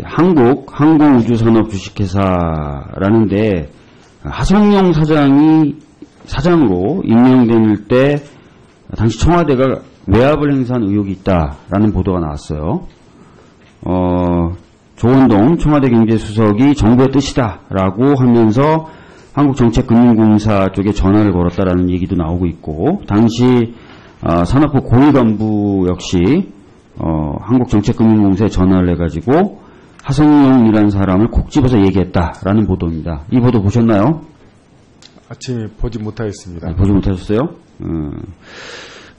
한국항공우주산업 주식회사라는데 하성룡 사장이 사장으로 임명될 때 당시 청와대가 외압을 행사한 의혹이 있다라는 보도가 나왔어요. 조원동 청와대 경제수석이 정부의 뜻이다라고 하면서 한국정책금융공사 쪽에 전화를 걸었다라는 얘기도 나오고 있고, 당시 산업부 고위 간부 역시 한국정책금융공사에 전화를 해가지고 하성룡이라는 사람을 콕 집어서 얘기했다라는 보도입니다. 이 보도 보셨나요? 아침에 보지 못하겠습니다. 보지 못하셨어요?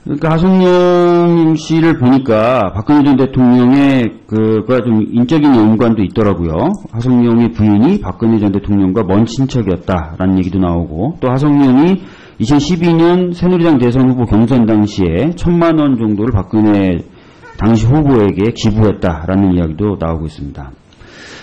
그러니까 하성룡 씨를 보니까 박근혜 전 대통령의 그가 좀 인적인 연관도 있더라고요. 하성룡의 부인이 박근혜 전 대통령과 먼 친척이었다라는 얘기도 나오고, 또 하성룡이 2012년 새누리당 대선 후보 경선 당시에 1,000만 원 정도를 박근혜 당시 후보에게 기부했다라는 이야기도 나오고 있습니다.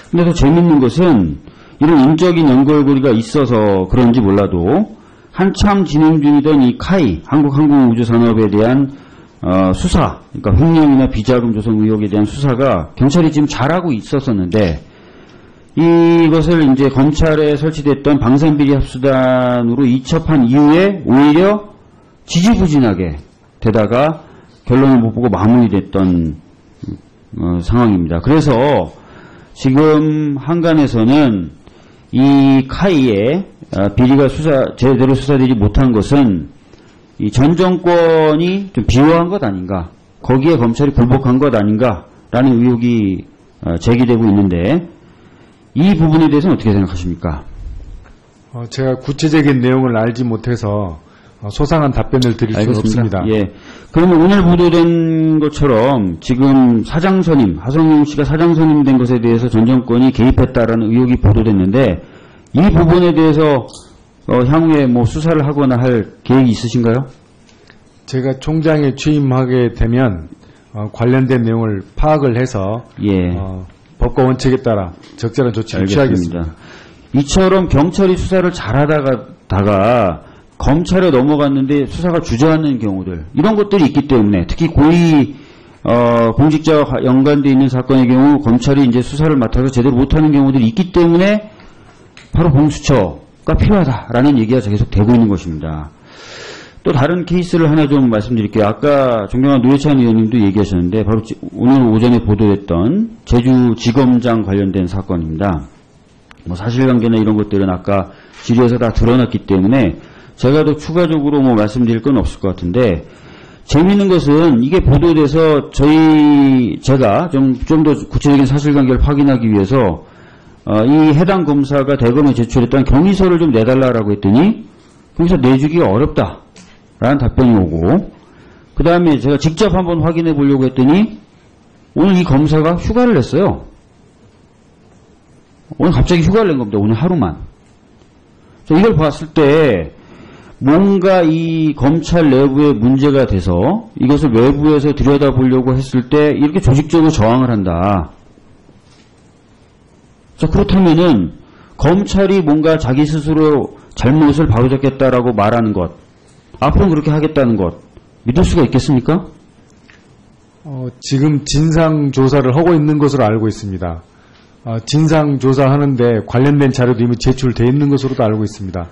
근데 더 재밌는 것은 이런 인적인 연결고리가 있어서 그런지 몰라도 한참 진행 중이던 이 카이, 한국항공우주산업에 대한 수사, 그러니까 횡령이나 비자금 조성 의혹에 대한 수사가 경찰이 지금 잘하고 있었었는데, 이것을 이제 검찰에 설치됐던 방산비리 합수단으로 이첩한 이후에 오히려 지지부진하게 되다가 결론을 못 보고 마무리됐던 상황입니다. 그래서 지금 한간에서는 이 카이의 비리가 제대로 수사되지 못한 것은 이 전 정권이 좀 비호한 것 아닌가, 거기에 검찰이 굴복한 것 아닌가라는 의혹이 제기되고 있는데, 이 부분에 대해서는 어떻게 생각하십니까? 제가 구체적인 내용을 알지 못해서 소상한 답변을 드릴 수는 없습니다. 예. 그러면 오늘 보도된 것처럼 지금 사장선임, 하성룡 씨가 사장선임된 것에 대해서 전 정권이 개입했다라는 의혹이 보도됐는데, 이 부분에 대해서 향후에 뭐 수사를 하거나 할 계획이 있으신가요? 제가 총장에 취임하게 되면 관련된 내용을 파악을 해서 법과 원칙에 따라 적절한 조치를 취하겠습니다. 이처럼 경찰이 수사를 잘하다가 검찰에 넘어갔는데 수사가 주저앉는 경우들, 이런 것들이 있기 때문에, 특히 고위 공직자와 연관되어 있는 사건의 경우 검찰이 이제 수사를 맡아서 제대로 못하는 경우들이 있기 때문에 바로 공수처가 필요하다라는 얘기가 계속 되고 있는 것입니다. 또 다른 케이스를 하나 좀 말씀드릴게요. 아까 존경한 노회찬 의원님도 얘기하셨는데, 바로 오늘 오전에 보도됐던 제주지검장 관련된 사건입니다. 뭐 사실관계나 이런 것들은 아까 질의에서 다 드러났기 때문에 제가 더 추가적으로 뭐 말씀드릴 건 없을 것 같은데, 재미있는 것은 이게 보도돼서 제가 좀 더 구체적인 사실관계를 확인하기 위해서 이 해당 검사가 대검에 제출했던 경위서를 좀 내달라고 했더니 경위서 내주기가 어렵다라는 답변이 오고, 그 다음에 제가 직접 한번 확인해 보려고 했더니 오늘 이 검사가 휴가를 냈어요. 오늘 갑자기 휴가를 낸 겁니다. 오늘 하루만. 이걸 봤을 때 뭔가 이 검찰 내부에 문제가 돼서 이것을 외부에서 들여다보려고 했을 때 이렇게 조직적으로 저항을 한다. 자, 그렇다면은 검찰이 뭔가 자기 스스로 잘못을 바로잡겠다라고 말하는 것, 앞으로는 그렇게 하겠다는 것, 믿을 수가 있겠습니까? 지금 진상조사를 하고 있는 것으로 알고 있습니다. 진상조사하는데 관련된 자료도 이미 제출되어 있는 것으로도 알고 있습니다.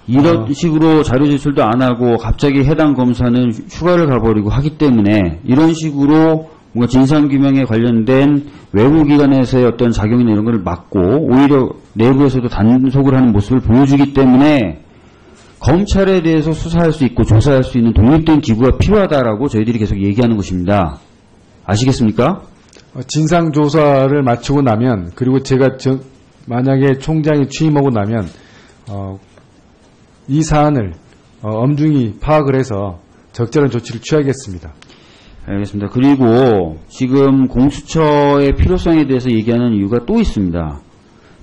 이런 식으로 자료 제출도 안 하고 갑자기 해당 검사는 휴가를 가버리고 하기 때문에 이런 식으로 뭔가 진상규명에 관련된 외부기관에서의 어떤 작용이나 이런 걸 막고 오히려 내부에서도 단속을 하는 모습을 보여주기 때문에 검찰에 대해서 수사할 수 있고 조사할 수 있는 독립된 기구가 필요하다라고 저희들이 계속 얘기하는 것입니다. 아시겠습니까? 진상조사를 마치고 나면, 그리고 제가 만약에 총장이 취임하고 나면 이 사안을 엄중히 파악을 해서 적절한 조치를 취하겠습니다. 알겠습니다. 그리고 지금 공수처의 필요성에 대해서 얘기하는 이유가 또 있습니다.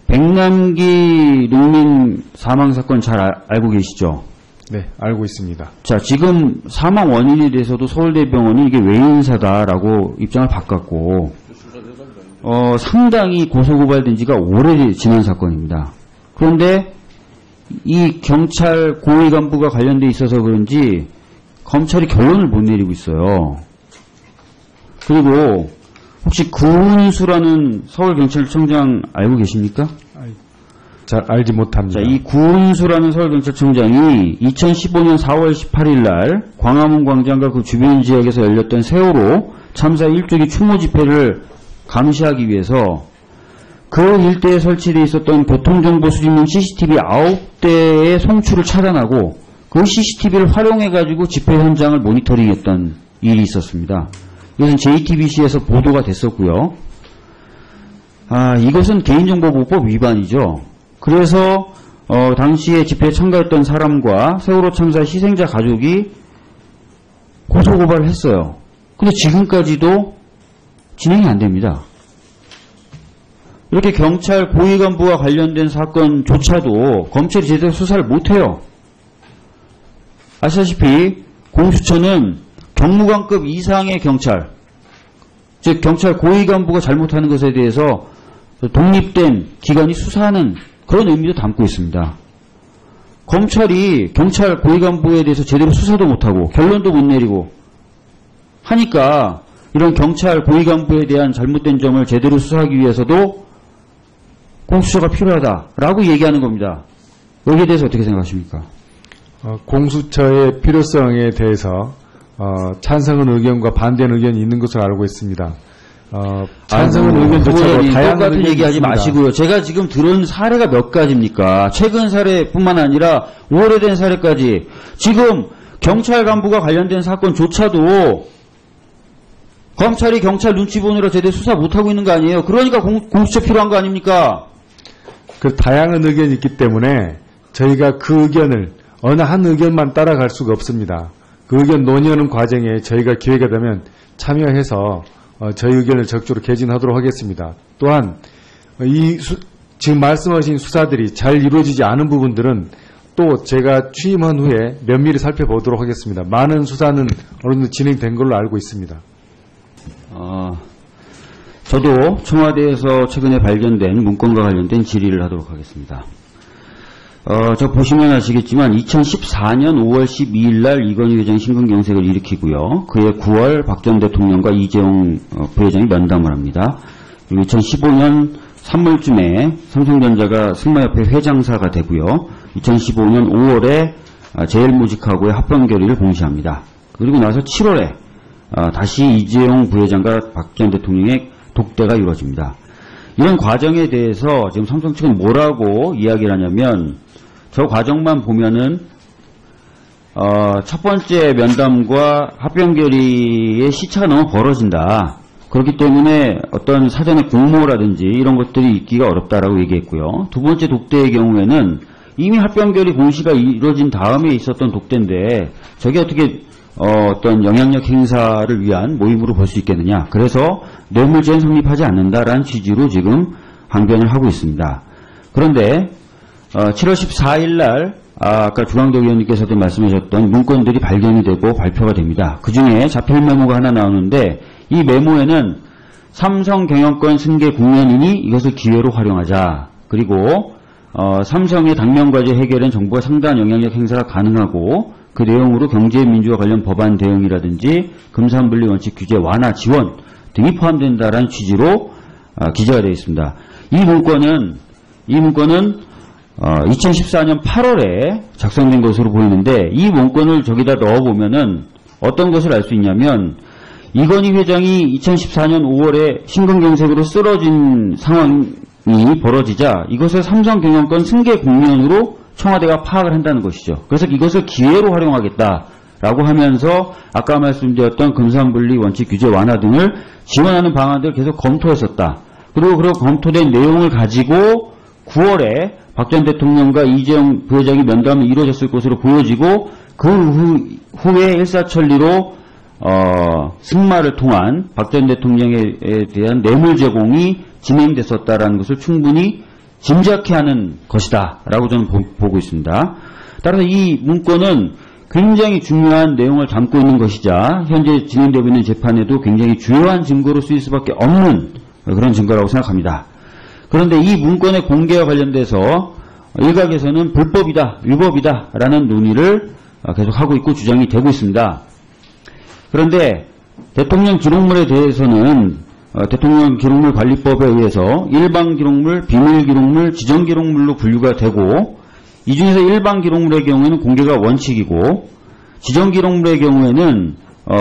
백남기 농민 사망 사건 잘 알고 계시죠? 네, 알고 있습니다. 자, 지금 사망 원인에 대해서도 서울대병원이 이게 외인사다라고 입장을 바꿨고, 상당히 고소고발된 지가 오래 지난 사건입니다. 그런데 이 경찰 고위 간부가 관련돼 있어서 그런지 검찰이 결론을 못 내리고 있어요. 그리고 혹시 구은수라는 서울경찰청장 알고 계십니까? 잘 알지 못합니다. 자, 이 구은수라는 서울경찰청장이 2015년 4월 18일 날 광화문 광장과 그 주변 지역에서 열렸던 세월호 참사 1주기 추모 집회를 감시하기 위해서 그 일대에 설치되어 있었던 교통정보 수집용 CCTV 9대의 송출을 차단하고 그 CCTV를 활용해가지고 집회 현장을 모니터링했던 일이 있었습니다. 이것은 JTBC에서 보도가 됐었고요. 이것은 개인정보보호법 위반이죠. 그래서 당시에 집회에 참가했던 사람과 세월호 참사 희생자 가족이 고소고발을 했어요. 근데 지금까지도 진행이 안 됩니다. 이렇게 경찰 고위간부와 관련된 사건조차도 검찰이 제대로 수사를 못해요. 아시다시피 공수처는 경무관급 이상의 경찰, 즉 경찰 고위간부가 잘못하는 것에 대해서 독립된 기관이 수사하는 그런 의미도 담고 있습니다. 검찰이 경찰 고위간부에 대해서 제대로 수사도 못하고 결론도 못 내리고 하니까 이런 경찰 고위간부에 대한 잘못된 점을 제대로 수사하기 위해서도 공수처가 필요하다라고 얘기하는 겁니다. 여기에 대해서 어떻게 생각하십니까? 공수처의 필요성에 대해서 찬성하는 의견과 반대하는 의견이 있는 것으로 알고 있습니다. 찬성하는 의견조차도 다양한 똑같은 의견이 얘기하지 있습니다. 마시고요. 제가 지금 들은 사례가 몇 가지입니까? 최근 사례뿐만 아니라 오래된 사례까지 지금 경찰 간부가 관련된 사건조차도 검찰이 경찰 눈치 보느라 제대로 수사 못하고 있는 거 아니에요? 그러니까 공수처 필요한 거 아닙니까? 그 다양한 의견이 있기 때문에 저희가 그 의견을 어느 한 의견만 따라갈 수가 없습니다. 그 의견 논의하는 과정에 저희가 기회가 되면 참여해서 저희 의견을 적극적으로 개진하도록 하겠습니다. 또한 지금 말씀하신 수사들이 잘 이루어지지 않은 부분들은 또 제가 취임한 후에 면밀히 살펴보도록 하겠습니다. 많은 수사는 어느 정도 진행된 걸로 알고 있습니다. 저도 청와대에서 최근에 발견된 문건과 관련된 질의를 하도록 하겠습니다. 저 보시면 아시겠지만 2014년 5월 12일 날 이건희 회장이 심근경색을 일으키고요. 그해 9월 박 전 대통령과 이재용 부회장이 면담을 합니다. 그리고 2015년 3월쯤에 삼성전자가 승마협회 회장사가 되고요. 2015년 5월에 제일모직하고의 합병 결의를 공시합니다. 그리고 나서 7월에 다시 이재용 부회장과 박 전 대통령의 독대가 이루어집니다. 이런 과정에 대해서 지금 삼성 측은 뭐라고 이야기를 하냐면 저 과정만 보면은 첫 번째 면담과 합병 결의의 시차가 너무 벌어진다. 그렇기 때문에 어떤 사전에 공모라든지 이런 것들이 있기가 어렵다라고 얘기했고요. 두 번째 독대의 경우에는 이미 합병 결의 공시가 이루어진 다음에 있었던 독대인데 저게 어떻게 어떤 영향력 행사를 위한 모임으로 볼 수 있겠느냐. 그래서 뇌물죄는 성립하지 않는다라는 취지로 지금 항변을 하고 있습니다. 그런데 7월 14일 날 아까 주광덕 의원님께서도 말씀하셨던 문건들이 발견이 되고 발표가 됩니다. 그중에 자필 메모가 하나 나오는데 이 메모에는 삼성 경영권 승계 국면이니 이것을 기회로 활용하자. 그리고 삼성의 당면과제 해결엔 정부가 상당한 영향력 행사가 가능하고 그 내용으로 경제민주화 관련 법안 대응이라든지 금산분리 원칙 규제 완화 지원 등이 포함된다라는 취지로 기재가 되어 있습니다. 이 문건은 2014년 8월에 작성된 것으로 보이는데 이 문건을 저기다 넣어보면은 어떤 것을 알 수 있냐면 이건희 회장이 2014년 5월에 심근경색으로 쓰러진 상황이 벌어지자 이것을 삼성 경영권 승계 국면으로 청와대가 파악을 한다는 것이죠. 그래서 이것을 기회로 활용하겠다라고 하면서 아까 말씀드렸던 금산분리 원칙 규제 완화 등을 지원하는 방안들을 계속 검토했었다. 그리고 그런 검토된 내용을 가지고 9월에 박 전 대통령과 이재용 부회장이 면담이 이루어졌을 것으로 보여지고 그 후에 일사천리로 승마를 통한 박 전 대통령에 대한 뇌물 제공이 진행됐었다라는 것을 충분히 짐작케 하는 것이다 라고 저는 보고 있습니다. 따라서 이 문건은 굉장히 중요한 내용을 담고 있는 것이자 현재 진행되고 있는 재판에도 굉장히 주요한 증거로 쓰일 수밖에 없는 그런 증거라고 생각합니다. 그런데 이 문건의 공개와 관련돼서 일각에서는 불법이다, 위법이다 라는 논의를 계속하고 있고 주장이 되고 있습니다. 그런데 대통령 기록물에 대해서는 대통령 기록물 관리법에 의해서 일반 기록물, 비밀 기록물, 지정 기록물로 분류가 되고 이 중에서 일반 기록물의 경우에는 공개가 원칙이고 지정 기록물의 경우에는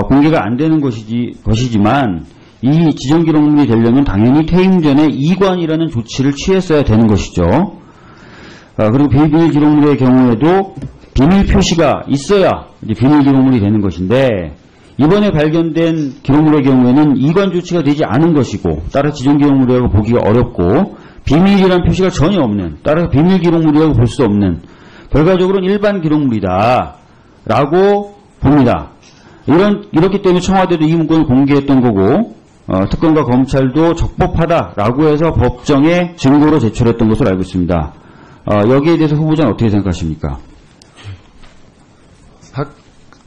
공개가 안 되는 것이지만 이 지정 기록물이 되려면 당연히 퇴임 전에 이관이라는 조치를 취했어야 되는 것이죠. 그리고 비밀 기록물의 경우에도 비밀 표시가 있어야 이제 비밀 기록물이 되는 것인데 이번에 발견된 기록물의 경우에는 이관 조치가 되지 않은 것이고 따라서 지정 기록물이라고 보기가 어렵고 비밀이라는 표시가 전혀 없는 따라서 비밀 기록물이라고 볼 수 없는 결과적으로는 일반 기록물이다 라고 봅니다. 이렇기 때문에 청와대도 이 문건을 공개했던 거고 특검과 검찰도 적법하다라고 해서 법정에 증거로 제출했던 것으로 알고 있습니다. 여기에 대해서 후보자는 어떻게 생각하십니까?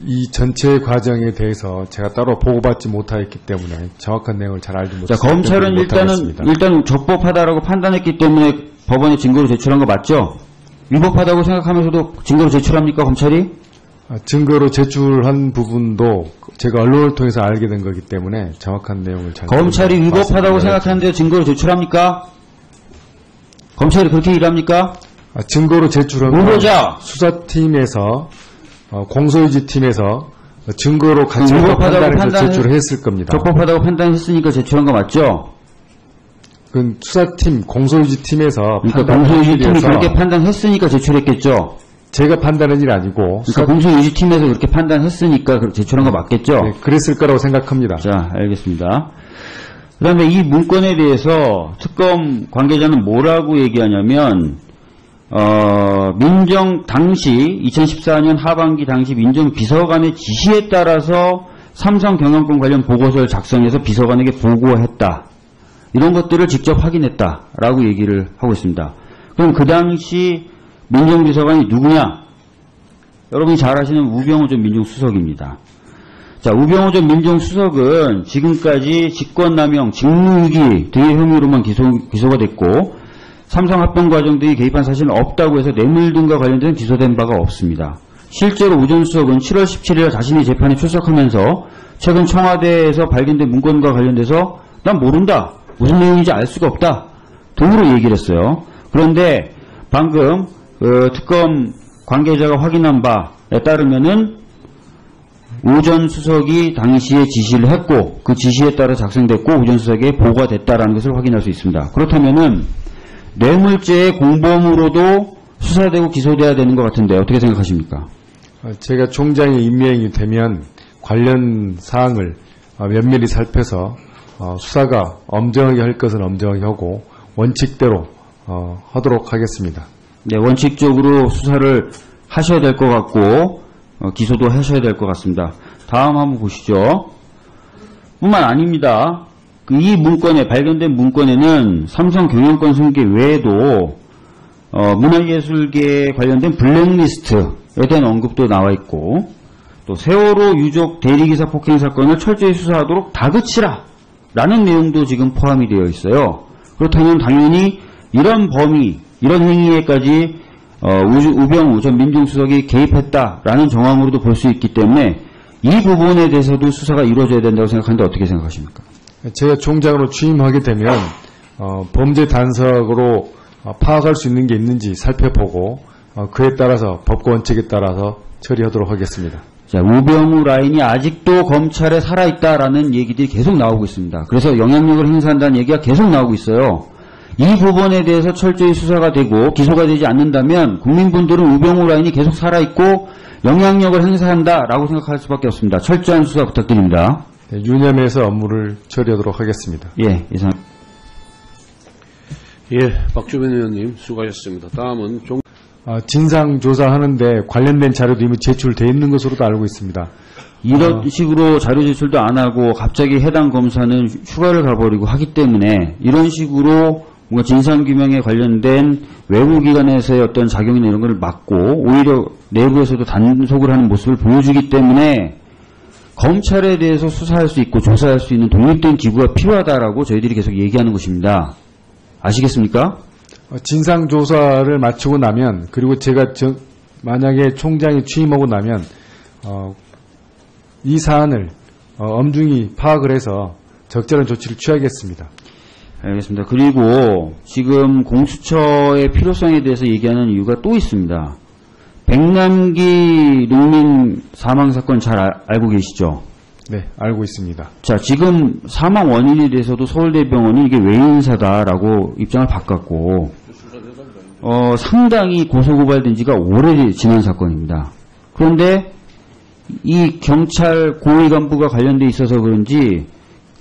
이 전체 과정에 대해서 제가 따로 보고받지 못하였기 때문에 정확한 내용을 잘 알지 못했습니다. 자, 검찰은 일단 적법하다라고 판단했기 때문에 법원에 증거로 제출한 거 맞죠? 위법하다고 생각하면서도 증거로 제출합니까, 검찰이? 증거로 제출한 부분도 제가 언론을 통해서 알게 된 거기 때문에 정확한 내용을 잘 검찰이 위법하다고 생각하는데 증거로 제출합니까? 검찰이 그렇게 일합니까? 증거로 제출한 후보자! 수사팀에서 공소유지팀에서 증거로 같이 판단해서 제출을 했을 겁니다. 적법하다고 판단했으니까 제출한 거 맞죠? 그 수사팀, 공소유지팀에서 그러니까 공소유지팀이 그렇게 판단했으니까 제출했겠죠? 제가 판단한 일이 아니고 그러니까 공소유지팀에서 그렇게 판단했으니까 제출한 거 맞겠죠? 네, 그랬을 거라고 생각합니다. 자, 알겠습니다. 그 다음에 이 문건에 대해서 특검 관계자는 뭐라고 얘기하냐면 민정 당시 2014년 하반기 당시 민정비서관의 지시에 따라서 삼성 경영권 관련 보고서를 작성해서 비서관에게 보고했다. 이런 것들을 직접 확인했다라고 얘기를 하고 있습니다. 그럼 그 당시 민정비서관이 누구냐? 여러분이 잘 아시는 우병우 전 민정수석입니다. 자, 우병우 전 민정수석은 지금까지 직권남용, 직무유기 등의 혐의로만 기소가 됐고 삼성 합병 과정 등이 개입한 사실은 없다고 해서 뇌물 등과 관련된 기소된 바가 없습니다. 실제로 우 전 수석은 7월 17일 자신이 재판에 출석하면서 최근 청와대에서 발견된 문건과 관련돼서 난 모른다. 무슨 내용인지 알 수가 없다. 등으로 얘기를 했어요. 그런데 방금 특검 관계자가 확인한 바에 따르면은 우 전 수석이 당시에 지시를 했고 그 지시에 따라 작성됐고 우 전 수석에게 보고가 됐다라는 것을 확인할 수 있습니다. 그렇다면은 뇌물죄의 공범으로도 수사되고 기소돼야 되는 것 같은데 어떻게 생각하십니까? 제가 총장이 임명이 되면 관련 사항을 면밀히 살펴서 수사가 엄정하게 할 것은 엄정하게 하고 원칙대로 하도록 하겠습니다. 네, 원칙적으로 수사를 하셔야 될 것 같고 기소도 하셔야 될 것 같습니다. 다음 한번 보시죠. 뿐만 아닙니다. 이 문건에 발견된 문건에는 삼성 경영권 승계 외에도 문화예술계에 관련된 블랙리스트에 대한 언급도 나와 있고 또 세월호 유족 대리기사 폭행 사건을 철저히 수사하도록 다그치라 라는 내용도 지금 포함이 되어 있어요. 그렇다면 당연히 이런 범위, 이런 행위에까지 우병우 전 민정수석이 개입했다라는 정황으로도 볼 수 있기 때문에 이 부분에 대해서도 수사가 이루어져야 된다고 생각하는데 어떻게 생각하십니까? 제가 총장으로 취임하게 되면 범죄 단서로 파악할 수 있는 게 있는지 살펴보고 그에 따라서 법과 원칙에 따라서 처리하도록 하겠습니다. 자, 우병우 라인이 아직도 검찰에 살아있다라는 얘기들이 계속 나오고 있습니다. 그래서 영향력을 행사한다는 얘기가 계속 나오고 있어요. 이 부분에 대해서 철저히 수사가 되고 기소가 되지 않는다면 국민분들은 우병우 라인이 계속 살아있고 영향력을 행사한다라고 생각할 수밖에 없습니다. 철저한 수사 부탁드립니다. 네, 유념해서 업무를 처리하도록 하겠습니다. 예, 이상. 예, 박주변 의원님 수고하셨습니다. 다음은 진상조사하는데 관련된 자료도 이미 제출되어 있는 것으로도 알고 있습니다. 이런 식으로 자료 제출도 안 하고 갑자기 해당 검사는 휴가를 가버리고 하기 때문에 이런 식으로 뭔가 진상규명에 관련된 외부기관에서의 어떤 작용이나 이런 걸 막고 오히려 내부에서도 단속을 하는 모습을 보여주기 때문에 검찰에 대해서 수사할 수 있고 조사할 수 있는 독립된 기구가 필요하다라고 저희들이 계속 얘기하는 것입니다. 아시겠습니까? 진상조사를 마치고 나면 그리고 제가 만약에 총장이 취임하고 나면 이 사안을 엄중히 파악을 해서 적절한 조치를 취하겠습니다. 알겠습니다. 그리고 지금 공수처의 필요성에 대해서 얘기하는 이유가 또 있습니다. 백남기 농민 사망 사건 잘 알고 계시죠? 네, 알고 있습니다. 자, 지금 사망 원인에 대해서도 서울대병원이 이게 외인사다라고 입장을 바꿨고, 상당히 고소고발된 지가 오래 지난 사건입니다. 그런데 이 경찰 고위 간부가 관련돼 있어서 그런지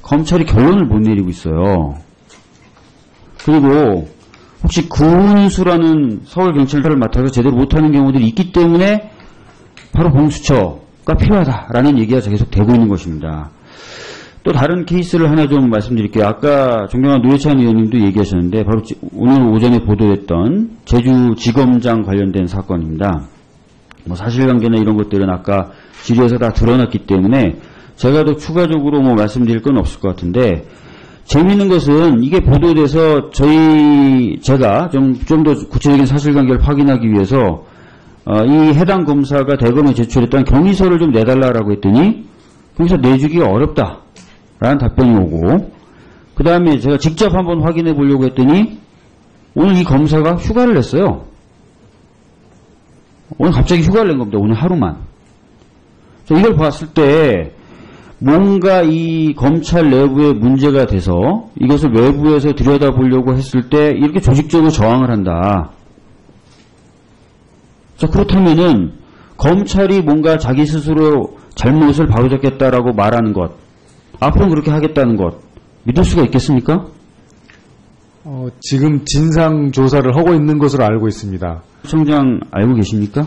검찰이 결론을 못 내리고 있어요. 그리고 혹시 구은수라는 서울경찰서를 맡아서 제대로 못하는 경우들이 있기 때문에 바로 공수처가 필요하다라는 얘기가 계속 되고 있는 것입니다. 또 다른 케이스를 하나 좀 말씀드릴게요. 아까 존경한 노회찬 의원님도 얘기하셨는데 바로 오늘 오전에 보도됐던 제주지검장 관련된 사건입니다. 뭐 사실관계나 이런 것들은 아까 질의에서 다 드러났기 때문에 제가 더 추가적으로 뭐 말씀드릴 건 없을 것 같은데, 재미있는 것은 이게 보도돼서 제가 좀 더 구체적인 사실관계를 확인하기 위해서 이 해당 검사가 대검에 제출했던 경위서를 좀 내달라고 했더니 경위서 내주기가 어렵다라는 답변이 오고, 그 다음에 제가 직접 한번 확인해 보려고 했더니 오늘 이 검사가 휴가를 냈어요. 오늘 갑자기 휴가를 낸 겁니다. 오늘 하루만. 이걸 봤을 때 뭔가 이 검찰 내부에 문제가 돼서 이것을 외부에서 들여다보려고 했을 때 이렇게 조직적으로 저항을 한다. 자, 그렇다면은 검찰이 뭔가 자기 스스로 잘못을 바로잡겠다라고 말하는 것, 앞으로 그렇게 하겠다는 것, 믿을 수가 있겠습니까? 지금 진상조사를 하고 있는 것으로 알고 있습니다. 청장 알고 계십니까?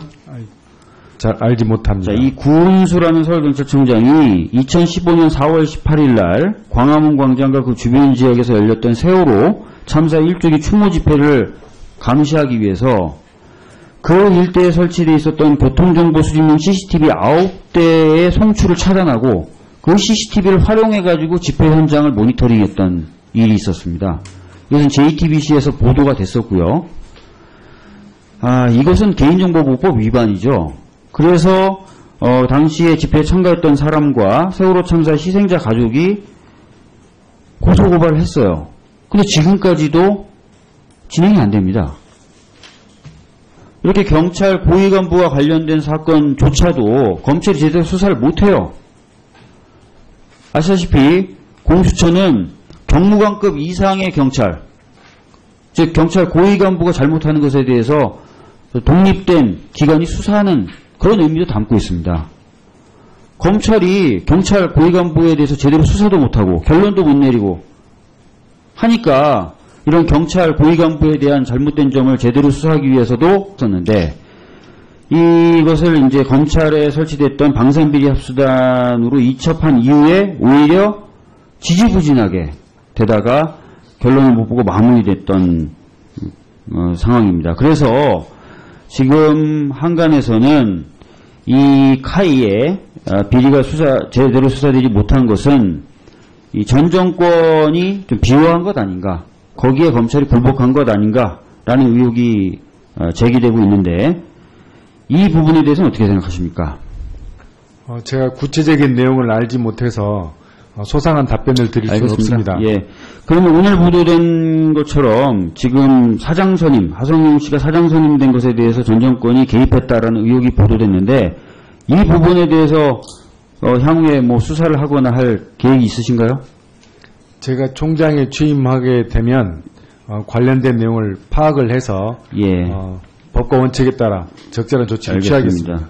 잘 알지 못합니다. 자, 이 구은수라는 서울경찰청장이 2015년 4월 18일 날 광화문 광장과 그 주변 지역에서 열렸던 세월호 참사 1주기 추모 집회를 감시하기 위해서 그 일대에 설치되어 있었던 교통정보 수집용 CCTV 9대의 송출을 차단하고 그 CCTV를 활용해가지고 집회 현장을 모니터링했던 일이 있었습니다. 이것은 JTBC에서 보도가 됐었고요. 이것은 개인정보보호법 위반이죠. 그래서 당시에 집회에 참가했던 사람과 세월호 참사 희생자 가족이 고소고발을 했어요. 근데 지금까지도 진행이 안 됩니다. 이렇게 경찰 고위 간부와 관련된 사건조차도 검찰이 제대로 수사를 못해요. 아시다시피 공수처는 경무관급 이상의 경찰, 즉 경찰 고위 간부가 잘못하는 것에 대해서 독립된 기관이 수사하는 그런 의미도 담고 있습니다. 검찰이 경찰 고위 간부에 대해서 제대로 수사도 못하고 결론도 못 내리고 하니까 이런 경찰 고위 간부에 대한 잘못된 점을 제대로 수사하기 위해서도 썼는데, 이것을 이제 검찰에 설치됐던 방산비리 합수단으로 이첩한 이후에 오히려 지지부진하게 되다가 결론을 못 보고 마무리됐던 상황입니다. 그래서 지금 한간에서는 이 카이의 비리가 제대로 수사되지 못한 것은 이 전 정권이 좀 비호한 것 아닌가, 거기에 검찰이 굴복한 것 아닌가라는 의혹이 제기되고 있는데, 이 부분에 대해서는 어떻게 생각하십니까? 제가 구체적인 내용을 알지 못해서 소상한 답변을 드릴 수는 없습니다. 예. 그러면 오늘 보도된 것처럼 지금 사장 선임, 하성룡 씨가 사장 선임된 것에 대해서 전 정권이 개입했다라는 의혹이 보도됐는데, 이 부분에 대해서 향후에 뭐 수사를 하거나 할 계획이 있으신가요? 제가 총장에 취임하게 되면 관련된 내용을 파악을 해서 법과 원칙에 따라 적절한 조치를 취하겠습니다.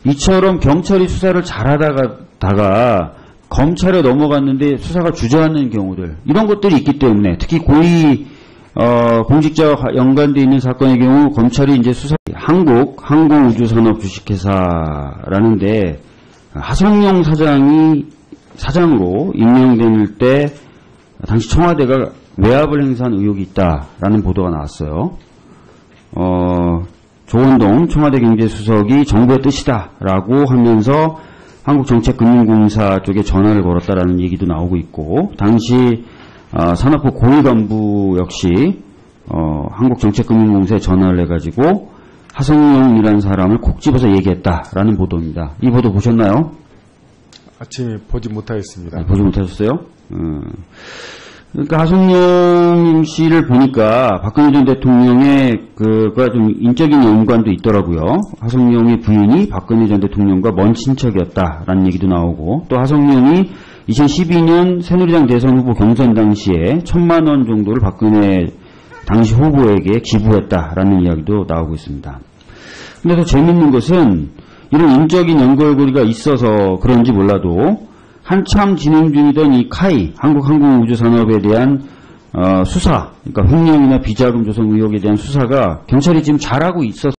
이처럼 경찰이 수사를 잘하다가 검찰에 넘어갔는데 수사가 주저앉는 경우들, 이런 것들이 있기 때문에 특히 고위 공직자와 연관되어 있는 사건의 경우 검찰이 이제 수사, 한국항공우주산업 주식회사라는데 하성룡 사장이 사장으로 임명될 때 당시 청와대가 외압을 행사한 의혹이 있다라는 보도가 나왔어요. 조원동 청와대 경제수석이 정부의 뜻이다라고 하면서 한국정책금융공사 쪽에 전화를 걸었다라는 얘기도 나오고 있고, 당시 산업부 고위 간부 역시 한국정책금융공사에 전화를 해가지고 하성룡이라는 사람을 콕 집어서 얘기했다라는 보도입니다. 이 보도 보셨나요? 아침에 보지 못하였습니다. 보지 못하셨어요? 그러니까 하성룡 씨를 보니까 박근혜 전 대통령의 그가 좀 인적인 연관도 있더라고요. 하성룡의 부인이 박근혜 전 대통령과 먼 친척이었다라는 얘기도 나오고, 또 하성룡이 2012년 새누리당 대선 후보 경선 당시에 1,000만 원 정도를 박근혜 당시 후보에게 기부했다라는 이야기도 나오고 있습니다. 근데 더 재밌는 것은 이런 인적인 연결고리가 있어서 그런지 몰라도 한참 진행 중이던 이 카이, 한국항공우주산업에 대한 수사, 그러니까 횡령이나 비자금 조성 의혹에 대한 수사가 경찰이 지금 잘하고 있어서